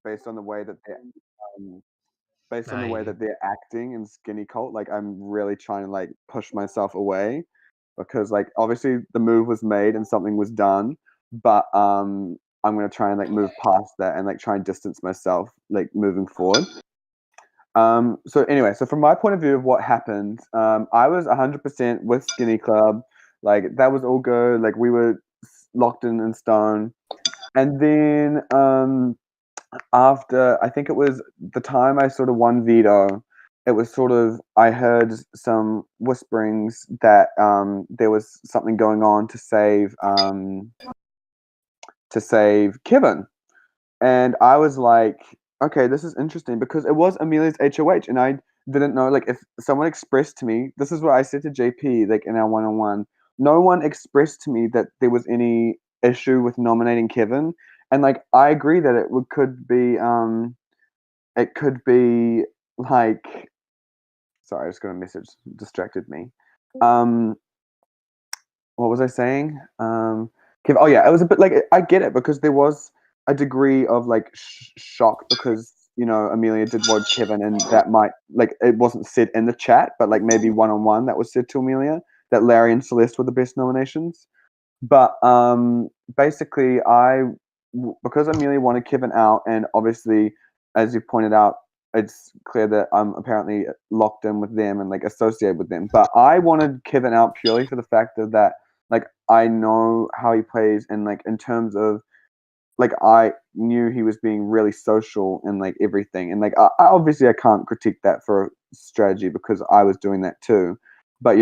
based on the way that based on the way I that they're acting in Skinny Cult, like I'm really trying to like push myself away because like obviously the move was made and something was done, but I'm gonna try and like move past that and like try and distance myself like moving forward. So anyway, so from my point of view of what happened, I was 100% with Skinny Club. Like that was all good. Like we were locked in stone. And then after I think it was the time I sort of won veto, it was sort of I heard some whisperings that there was something going on to save Kevin. And I was like, okay, this is interesting because it was Amelia's HOH, and I didn't know. Like, if someone expressed to me, this is what I said to JP, like in our one-on-one. No one expressed to me that there was any issue with nominating Kevin, and like I agree that it could be like, sorry, I just got a message distracted me. What was I saying? Oh yeah, it was a bit like I get it because there was a degree of like shock because Amelia did vote Kevin, and that might like it wasn't said in the chat, but like maybe one-on-one that was said to Amelia that Larry and Celeste were the best nominations. But basically, because Amelia wanted Kevin out, and obviously, as you pointed out, it's clear that I'm apparently locked in with them and like associated with them. But I wanted Kevin out purely for the fact of that, like I know how he plays, and like in terms of like I knew he was being really social and like everything, and like obviously I can't critique that for strategy because I was doing that too. But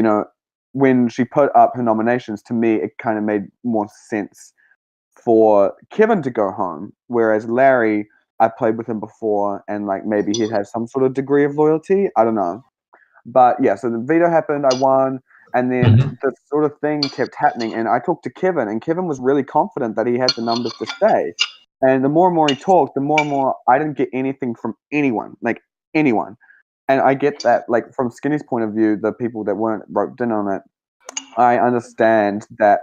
when she put up her nominations, to me it kind of made more sense for Kevin to go home, whereas Larry, I played with him before, and like maybe he'd have some sort of degree of loyalty. I don't know, but yeah. So the veto happened, I won, and then Mhm. the sort of thing kept happening. And I talked to Kevin, and Kevin was really confident that he had the numbers to stay. And the more and more he talked, the more and more I didn't get anything from anyone, like anyone. And I get that, like from Skinny's point of view, the people that weren't roped in on it, I understand that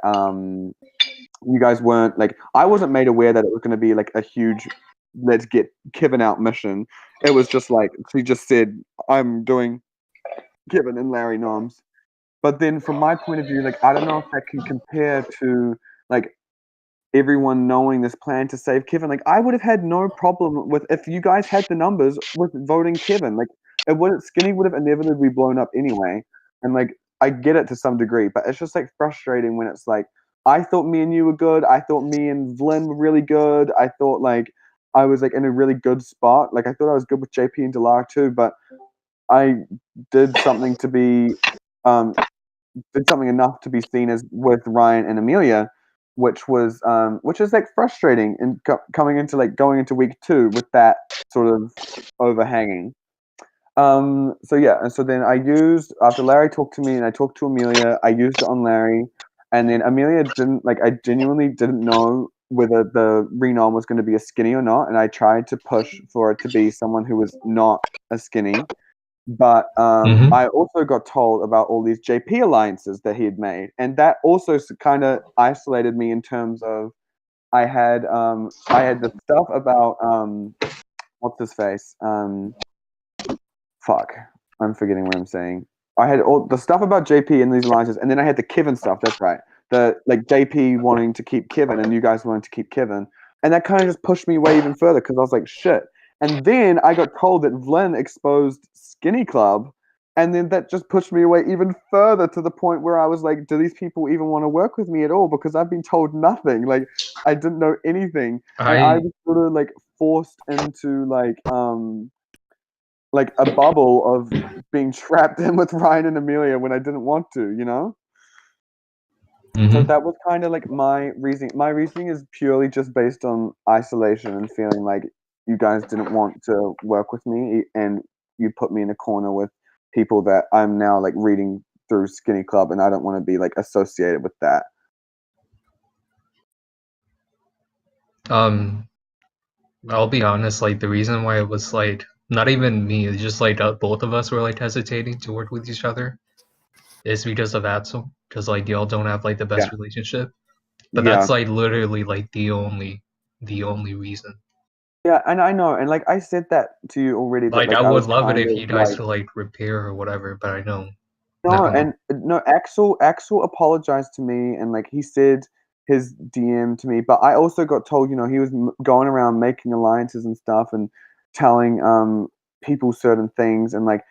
you guys weren't like I wasn't made aware that it was going to be like a huge let's get Kevin out mission. It was just like she just said I'm doing Kevin and Larry noms. But then from my point of view, like I don't know if that can compare to like everyone knowing this plan to save Kevin. Like I would have had no problem with if you guys had the numbers with voting Kevin. Like it wouldn't Skinny would have inevitably blown up anyway. And like I get it to some degree, but it's just like frustrating when it's like I thought me and you were good. I thought me and Vlyn were really good. I thought like I was like in a really good spot. Like I thought I was good with JP and Delar too, but I did something to be um did something enough to be seen as with Ryan and Amelia, which is like frustrating and coming into like going into week 2 with that sort of overhanging. So yeah, and so then I used after Larry talked to me and I talked to Amelia, I used it on Larry, and then Amelia didn't like I genuinely didn't know whether the renom was going to be a skinny or not, and I tried to push for it to be someone who was not a skinny. But Mhm. I also got told about all these JP alliances that he had made, and that also kind of isolated me in terms of I had the stuff about what's his face fuck I'm forgetting what I'm saying. I had all the stuff about JP and these alliances, and then I had the Kevin stuff. That's right, the like JP wanting to keep Kevin and you guys wanting to keep Kevin, and that kind of just pushed me way even further because I was like shit. And then I got told that Vlyn exposed Skinny Club, and then that just pushed me away even further to the point where I was like, do these people even want to work with me at all? Because I've been told nothing. Like I didn't know anything, and I I was sort of like forced into like a bubble of being trapped in with Ryan and Amelia when I didn't want to, you know? So Mhm. that was kind of like my reasoning. My reasoning is purely just based on isolation and feeling like you guys didn't want to work with me and you put me in a corner with people that I'm now like reading through Skinny Club and I don't want to be like associated with that. um I'll be honest, like the reason why it was like not even me, it's just like both of us were like hesitating to work with each other is because of Axel, because like y'all don't have like the Yeah. best relationship. But Yeah. that's like literally like the only reason. Yeah, and I know, and like I said that to you already that Like, like I I would was love it kind if of you guys like could like repair or whatever, but I know. I no, don't know. and no, Axel apologized to me, and like he said his DM to me, but I also got told, he was going around making alliances and stuff, and telling people certain things, and like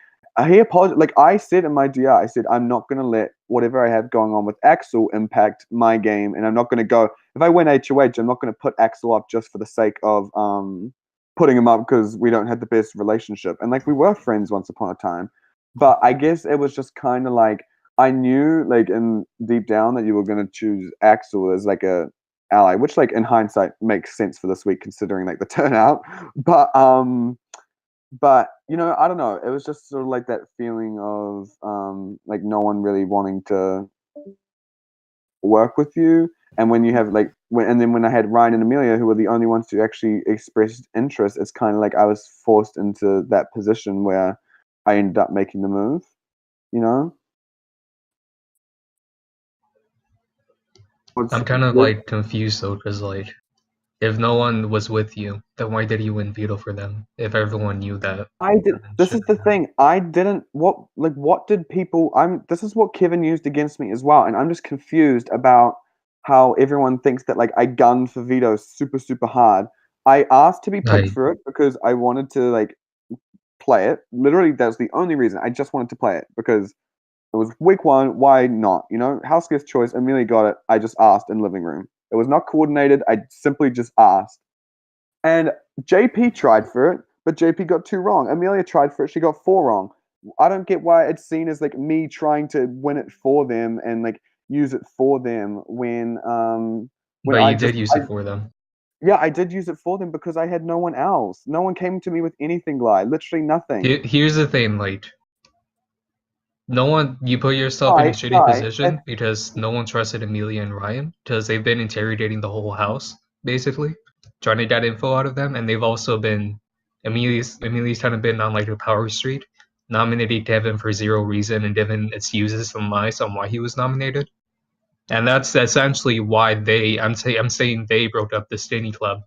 he apologized. Like I said in my DR, I said I'm not gonna let whatever I have going on with Axel impact my game, and I'm not gonna go if I win HOH, I'm not gonna put Axel up just for the sake of putting him up because we don't have the best relationship, and like we were friends once upon a time. But I guess it was just kind of like I knew, like in deep down, that you were going to choose Axel as like a ally, which, like in hindsight, makes sense for this week considering like the turnout. But I don't know. It was just sort of like that feeling of like no one really wanting to work with you. And when you have like and then when I had Ryan and Amelia, who were the only ones who actually expressed interest, it's kind of like I was forced into that position where I ended up making the move. You know. I'm What's kind of the like confused though, because like if no one was with you, then why did you win veto for them? If everyone knew that I did. Kevin This is shouldn't the have. thing. I didn't. What did people? This is what Kevin used against me as well, and I'm just confused about how everyone thinks that like I gunned for veto super super hard. I asked to be picked Like, for it because I wanted to like play it. Literally, that's the only reason. I just wanted to play it because it was week one. Why not? House guest choice. Amelia got it. I just asked in living room. It was not coordinated. I simply just asked. And JP tried for it, but JP got two wrong. Amelia tried for it, she got four wrong. I don't get why it's seen as like me trying to win it for them and like use it for them when but I you just did use it for them. yeah, I did use it for them because I had no one else. No one came to me with anything, Gly. Literally nothing. Here's the thing, like, no one, you put yourself in a shitty Guy, position because no one trusted Amelia and Ryan because they've been interrogating the whole house, basically, trying to get info out of them, and they've also been, Amelia's kind of been on like a power streak, nominating Kevin for zero reason and given excuses and lies on why he was nominated. And that's essentially why I'm saying they broke up the Skinny Club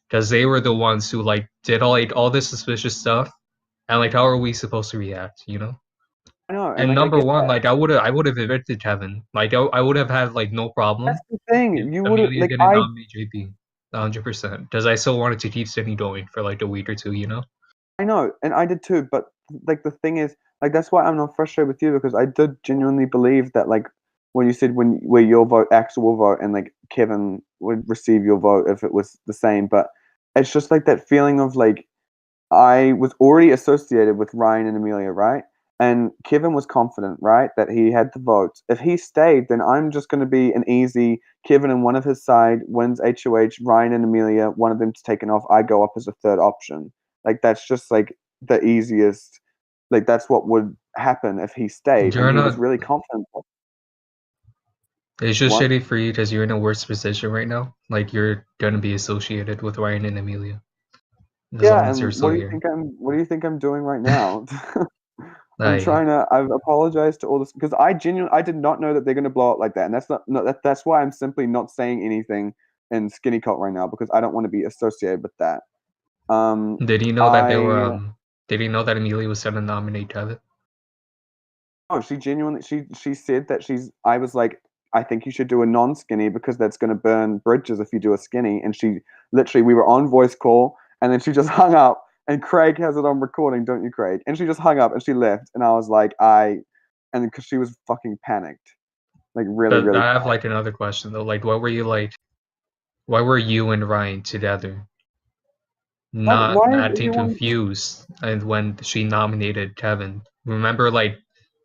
because they were the ones who like did all this suspicious stuff, and like how are we supposed to react, you know? I know, and And like I number get one, that. like I would have evicted Kevin. Like I would have had like no That's problem the if thing. You would Amelia like didn't nominate JP, 100%. Because I still wanted to keep Sydney going for like a week or two, you know? I know, and I did too. But like the thing is, like that's why I'm not frustrated with you because I did genuinely believe that like when you said when where your vote Axel will vote and like Kevin would receive your vote if it was the same. But it's just like that feeling of like I was already associated with Ryan and Amelia, right? And Kevin was confident, right, that he had the votes. If he stayed, then I'm just going to be an easy Kevin and one of his side wins HOH, Ryan and Amelia, one of them's taken off. I go up as a third option. Like, that's just like the easiest. Like, that's what would happen if he stayed. And You're he was not. really confident. It's just What? shitty for you because you're in a worse position right now. Like you're gonna be associated with Ryan and Amelia as long Yeah, as you're and still here. what do you think I'm doing right now? I'm Like trying to. I've apologized to all this because I did not know that they're going to blow up like that, and that's not. No, that's why I'm simply not saying anything in Skinny Cult right now because I don't want to be associated with that. Um, did you know that they were I did you know that Amelia was gonna nominate Kevin? oh, she genuinely she said that she's. I was like, I think you should do a non-skinny because that's going to burn bridges if you do a skinny. And she literally, we were on voice call, and then she just hung up. And Craig has it on recording, don't you, Craig? And she just hung up and she left, and I was like, and because she was fucking panicked, like really, But really. I have like another question though. Like what were you like why were you and Ryan together not Why is acting everyone? confused and when she nominated Kevin? Remember like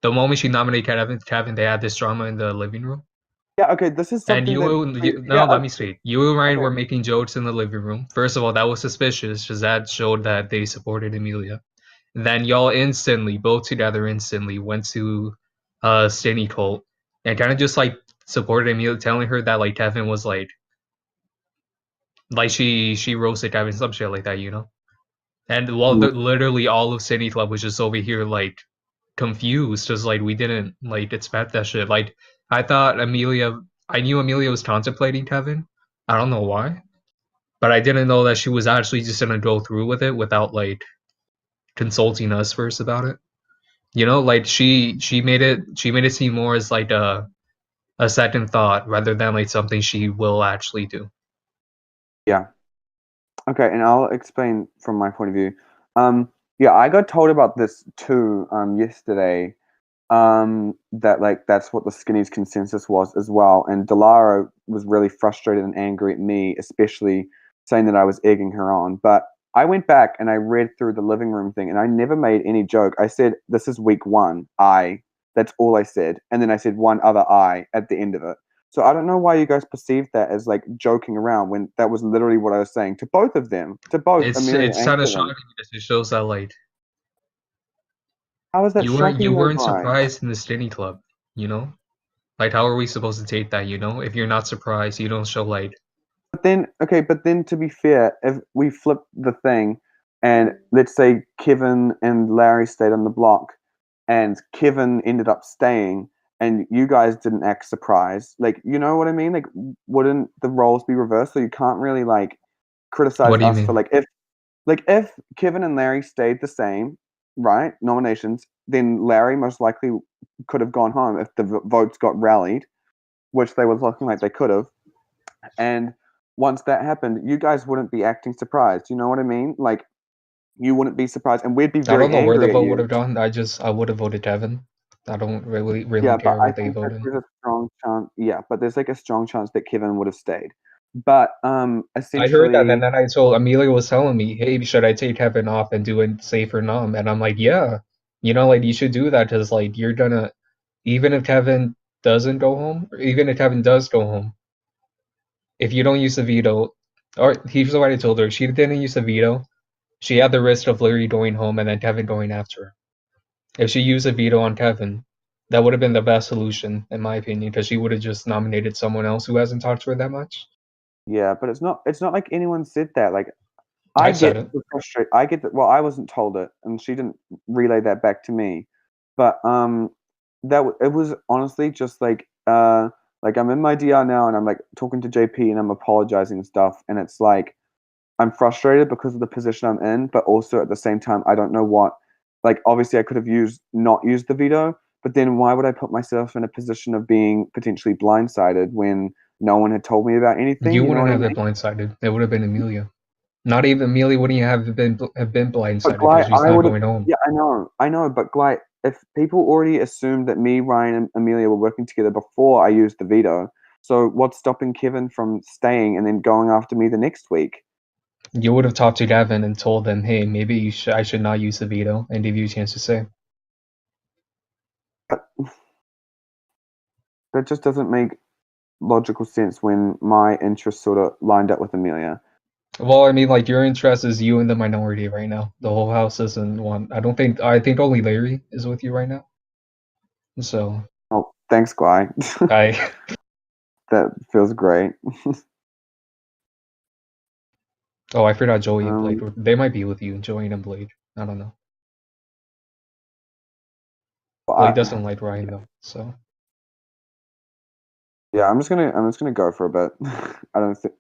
the moment she nominated Kevin, they had this drama in the living room? Yeah, okay. This is And something that. no, Yeah, let me speak. You and Ryan okay. were making jokes in the living room. First of all, that was suspicious because that showed that they supported Amelia. Then y'all instantly, both together instantly, went to Stanny Colt and kind of just like supported Amelia, telling her that like Kevin was like she roasted Kevin, some shit like that, you know. And while Mm. literally all of City Club was just over here like confused, just like we didn't like expect that shit. Like I knew Amelia was contemplating Kevin. I don't know why, but I didn't know that she was actually just gonna go through with it without like consulting us first about it. You know, like she made it seem more as like a second thought rather than like something she will actually do. Yeah. Okay, and I'll explain from my point of view. Yeah, I got told about this too yesterday. That like that's what the skinny's consensus was as well. And Delara was really frustrated and angry at me, especially saying that I was egging her on. But I went back and I read through the living room thing, and I never made any joke. I said this is week one. That's all I said, and then I said one other I at the end of it. So I don't know why you guys perceived that as like joking around when that was literally what I was saying to both of them, to both Amelia It's and kind of Kevin. shocking because it shows that like How is that shocking, you though, weren't Gly? surprised in the skinny club, you know? Like how are we supposed to take that, you know? If you're not surprised, you don't show light. But then to be fair, if we flip the thing and let's say Kevin and Larry stayed on the block and Kevin ended up staying and you guys didn't act surprised, like, you know what I mean? Like, wouldn't the roles be reversed? So you can't really like criticize What do you us for mean? if Kevin and Larry stayed the same, right? Nominations, then Larry most likely could have gone home if the votes got rallied, which they were looking like they could have. And once that happened, you guys wouldn't be acting surprised. You know what I mean? Like, you wouldn't be surprised, and we'd be I very don't know where the angry at vote would you. have gone. I would have voted Kevin. I don't really Yeah, but care I what they think that voted. there's a strong chance. Yeah, but there's like a strong chance that Kevin would have stayed. But I heard that, and essentially, then I told Amelia was telling me, "Hey, should I take Kevin off and do a safer nom?" And I'm like, "Yeah, you know, like you should do that because like you're gonna, even if Kevin doesn't go home, or even if Kevin does go home, if you don't use the veto, or here's what I told her: she didn't use the veto, she had the risk of Larry going home and then Kevin going after her. If she used a veto on Kevin, that would have been the best solution, in my opinion, because she would have just nominated someone else who hasn't talked to her that much. yeah, but it's not like anyone said that. Like, I I said get it. the frustration. I get that. Well, I wasn't told it, and she didn't relay that back to me. But it was honestly just like I'm in my DR now, and I'm like talking to JP, and I'm apologizing and stuff, and it's like I'm frustrated because of the position I'm in, but also at the same time I don't know what. Like, obviously, I could have not used the veto, but then why would I put myself in a position of being potentially blindsided when no one had told me about anything? You You know wouldn't what I have mean? been blindsided. It would have been Amelia. Not even Amelia wouldn't have been But blindsided Gly, because she's I not would have. going home. Yeah, I know. But Gly, if people already assumed that me, Ryan, and Amelia were working together before I used the veto, so what's stopping Kevin from staying and then going after me the next week? You would have talked to Gavin and told them, hey, maybe I should not use the veto and give you a chance to say. But that just doesn't make logical sense when my interests sort of lined up with Amelia. Well, I mean, like your interest is you in the minority right now. The whole house isn't one. I think only Larry is with you right now. So Oh, thanks, Gly. I That feels great. oh, I forgot Joey and Blade. Um, They might be with you, Joey and Blade. I don't know. but Blade doesn't like Ryan though, so yeah, I'm just gonna go for a bit. I don't think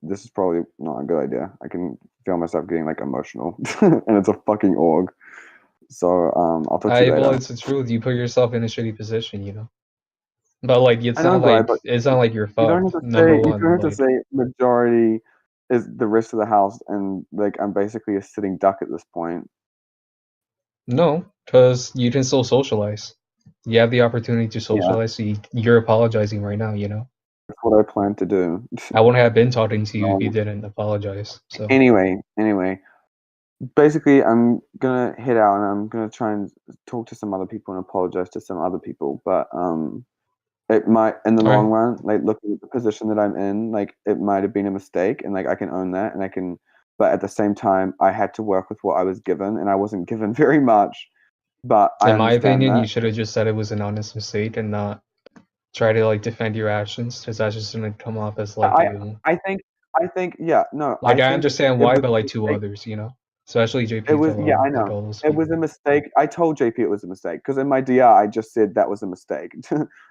this is probably not a good idea. I can feel myself getting like emotional, and it's a fucking org. So I'll talk to you well, later. it's the truth. You put yourself in a shitty position, you know. But like, I know, Gly, but it's not like you're you don't fucked. have to Number say one, like majority is the rest of the house, and like I'm basically a sitting duck at this point. no, because you can still socialize. You have the opportunity to Yeah, socialize. So you're apologizing right now, you know. that's what I plan to do. I wouldn't have been talking to you if you Um, didn't apologize. So anyway, basically, I'm gonna head out and I'm gonna try and talk to some other people and apologize to some other people. But it might, in the all long right. run, like looking at the position that I'm in, like it might have been a mistake, and like I can own that, and I can. But at the same time, I had to work with what I was given, and I wasn't given very much. But I In my understand opinion, you that. should have just said it was an honest mistake and not try to like defend your actions, because that's just gonna come off as like I you. I think yeah, no, I Like I think understand it why, was but a like two mistake. others, you know, especially It JP was, yeah, Talon, I like know. all those It was a people. mistake. I told JP it was a mistake because in my DR I just said that was a mistake.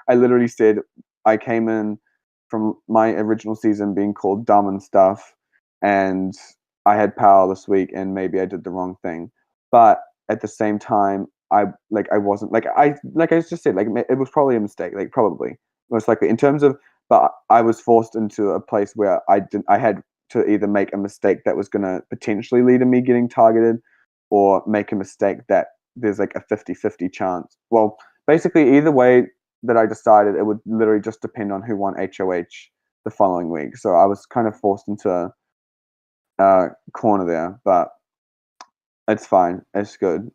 I literally said I came in from my original season being called dumb and stuff, and I had power this week, and maybe I did the wrong thing. But at the same time, I wasn't like I just said, like it was probably a mistake, like probably most likely in terms of. But I was forced into a place where I had to either make a mistake that was going to potentially lead to me getting targeted, or make a mistake that there's like a 50-50 chance. Well, basically either way that I decided, it would literally just depend on who won HOH the following week. So I was kind of forced into a corner there, but it's fine. It's good.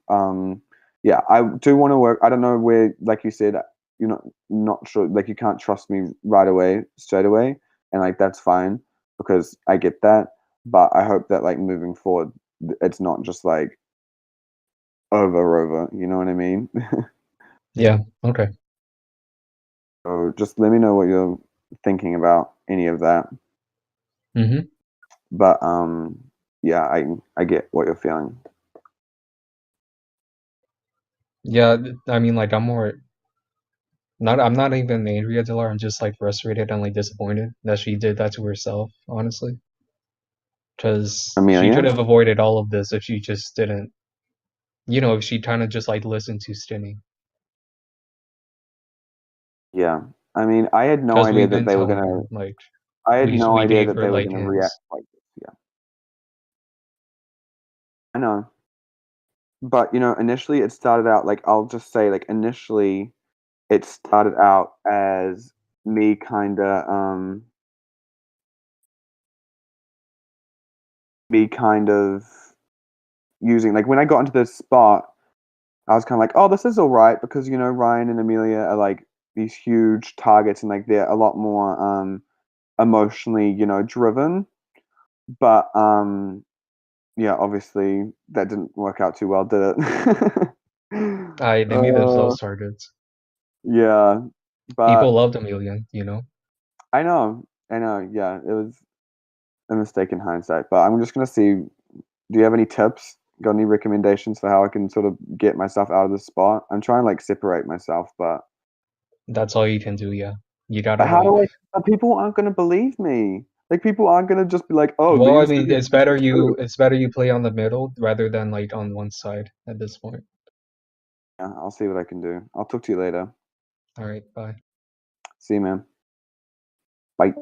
Yeah, I do want to work. I don't know where, like you said, you're not sure. Like you can't trust me right away, straight away, and like that's fine because I get that. But I hope that like moving forward, it's not just like over. You know what I mean? Yeah. Okay. So just let me know what you're thinking about any of that. Mm-hmm. But yeah, I get what you're feeling. Yeah. I mean, like, I'm not even angry at Dilar. I'm just like frustrated and like disappointed that she did that to herself, honestly. Because she could Amelia? have avoided all of this if she just didn't, if she kind of just like listened to Stinny. Yeah. I mean, I had no Because idea we've that been they were telling gonna. her, like, I had no we idea gave that her they were like gonna react hints. like this. Yeah, I know. But initially it started out like I'll just say like initially it started out as me kind of using like when I got into this spot, I was kind of like, oh, this is all right because Ryan and Amelia are like these huge targets and like they're a lot more emotionally driven. But yeah, obviously that didn't work out too well, did it? They made uh, themselves targets. yeah, People but loved Amelia. I know. Yeah, it was a mistake in hindsight. But I'm just gonna see. Do you have any tips? Got any recommendations for how I can sort of get myself out of this spot? I'm trying to like separate myself, That's all you can do, yeah. You gotta but how like, do I? But people aren't gonna believe me. Like people aren't gonna just be like, "Oh, well, I Liam's mean, doing this too." it's better you play on the middle rather than like on one side at this point. Yeah, I'll see what I can do. I'll talk to you later. All right, bye. See you, man. Bye.